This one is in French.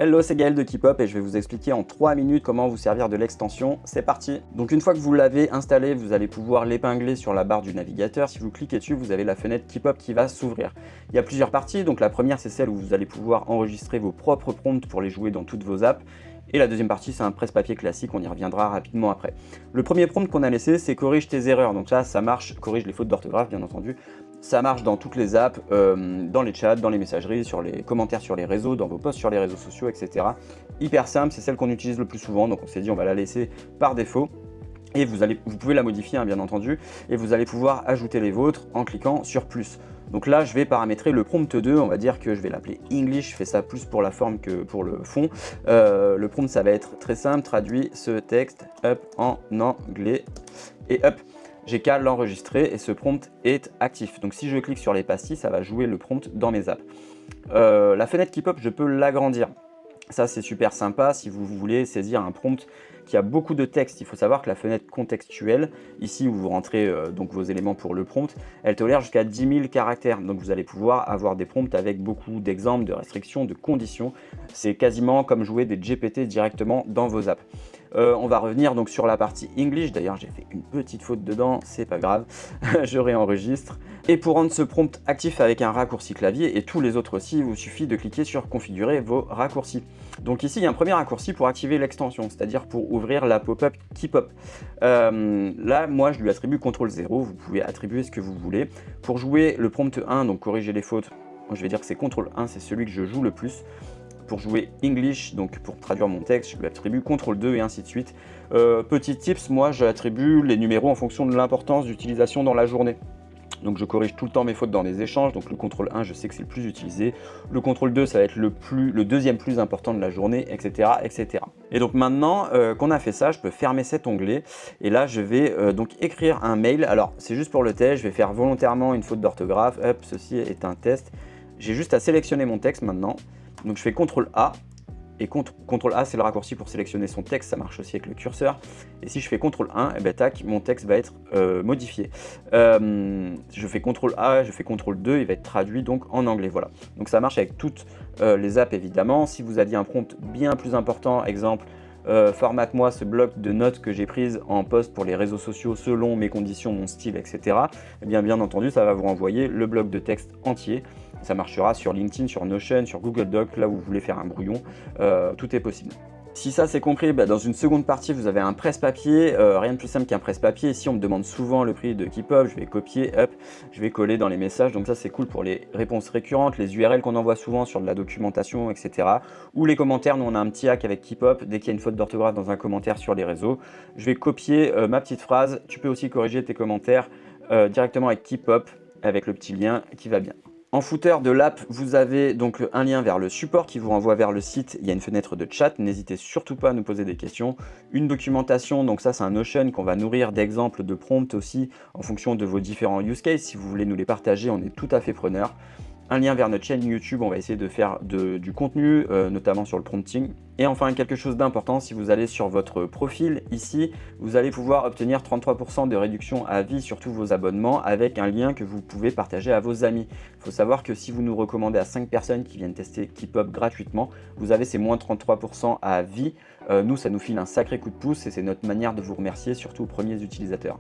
Hello, c'est Gaël de Keepop et je vais vous expliquer en 3 minutes comment vous servir de l'extension. C'est parti! Donc une fois que vous l'avez installé, vous allez pouvoir l'épingler sur la barre du navigateur. Si vous cliquez dessus, vous avez la fenêtre Keepop qui va s'ouvrir. Il y a plusieurs parties, donc la première c'est celle où vous allez pouvoir enregistrer vos propres prompts pour les jouer dans toutes vos apps. Et la deuxième partie, c'est un presse-papier classique, on y reviendra rapidement après. Le premier prompt qu'on a laissé, c'est corrige tes erreurs. Donc ça marche, corrige les fautes d'orthographe bien entendu. Ça marche dans toutes les apps, dans les chats, dans les messageries, sur les commentaires sur les réseaux, dans vos posts sur les réseaux sociaux, etc. Hyper simple, c'est celle qu'on utilise le plus souvent, donc on s'est dit on va la laisser par défaut. Et vous pouvez la modifier bien entendu, et vous allez pouvoir ajouter les vôtres en cliquant sur plus. Donc là je vais paramétrer le prompt 2, on va dire que je vais l'appeler English, je fais ça plus pour la forme que pour le fond. Le prompt ça va être très simple, traduit ce texte en anglais, et j'ai qu'à l'enregistrer et ce prompt est actif. Donc si je clique sur les pastilles, ça va jouer le prompt dans mes apps. La fenêtre Keepop, je peux l'agrandir. Ça c'est super sympa si vous voulez saisir un prompt qui a beaucoup de texte. Il faut savoir que la fenêtre contextuelle, ici où vous rentrez donc vos éléments pour le prompt, elle tolère jusqu'à 10 000 caractères. Donc vous allez pouvoir avoir des prompts avec beaucoup d'exemples, de restrictions, de conditions. C'est quasiment comme jouer des GPT directement dans vos apps. On va revenir donc sur la partie English. D'ailleurs j'ai fait une petite faute dedans, c'est pas grave, je réenregistre. Et pour rendre ce prompt actif avec un raccourci clavier et tous les autres aussi, il vous suffit de cliquer sur configurer vos raccourcis. Donc ici il y a un premier raccourci pour activer l'extension, c'est-à-dire pour ouvrir la pop-up Keepop. Là moi je lui attribue CTRL 0, vous pouvez attribuer ce que vous voulez. Pour jouer le prompt 1, donc corriger les fautes, je vais dire que c'est CTRL 1, c'est celui que je joue le plus. Pour jouer English, donc pour traduire mon texte, je lui attribue CTRL 2 et ainsi de suite. Petit tips, moi j'attribue les numéros en fonction de l'importance d'utilisation dans la journée. Donc je corrige tout le temps mes fautes dans les échanges, donc le CTRL 1 je sais que c'est le plus utilisé, le CTRL 2 ça va être le deuxième plus important de la journée, etc. etc. Et donc maintenant qu'on a fait ça, je peux fermer cet onglet, et là je vais donc écrire un mail. Alors c'est juste pour le test, je vais faire volontairement une faute d'orthographe, hop, ceci est un test. J'ai juste à sélectionner mon texte maintenant, donc je fais CTRL A, et CTRL A c'est le raccourci pour sélectionner son texte, ça marche aussi avec le curseur. Et si je fais CTRL 1, et ben tac, mon texte va être modifié. Je fais CTRL A, je fais CTRL 2, il va être traduit donc en anglais, voilà. Donc ça marche avec toutes les apps évidemment. Si vous aviez un prompt bien plus important, exemple, formate-moi ce bloc de notes que j'ai prise en post pour les réseaux sociaux selon mes conditions, mon style, etc. Et bien entendu, ça va vous renvoyer le bloc de texte entier. Ça marchera sur LinkedIn, sur Notion, sur Google Docs, là où vous voulez faire un brouillon, tout est possible. Si ça c'est compris, dans une seconde partie vous avez un presse-papier, rien de plus simple qu'un presse-papier. Ici on me demande souvent le prix de Keepop, je vais copier, hop, je vais coller dans les messages, donc ça c'est cool pour les réponses récurrentes, les URL qu'on envoie souvent sur de la documentation, etc. Ou les commentaires, nous on a un petit hack avec Keepop, dès qu'il y a une faute d'orthographe dans un commentaire sur les réseaux, je vais copier ma petite phrase. Tu peux aussi corriger tes commentaires directement avec Keepop, avec le petit lien qui va bien. En footer de l'app, vous avez donc un lien vers le support qui vous renvoie vers le site. Il y a une fenêtre de chat, n'hésitez surtout pas à nous poser des questions. Une documentation, donc ça c'est un Notion qu'on va nourrir d'exemples de prompts aussi en fonction de vos différents use cases. Si vous voulez nous les partager, on est tout à fait preneur. Un lien vers notre chaîne YouTube, on va essayer de faire du contenu, notamment sur le prompting. Et enfin, quelque chose d'important, si vous allez sur votre profil, ici, vous allez pouvoir obtenir 33% de réduction à vie sur tous vos abonnements avec un lien que vous pouvez partager à vos amis. Il faut savoir que si vous nous recommandez à 5 personnes qui viennent tester Keepop gratuitement, vous avez ces moins 33% à vie. Nous, ça nous file un sacré coup de pouce et c'est notre manière de vous remercier, surtout aux premiers utilisateurs.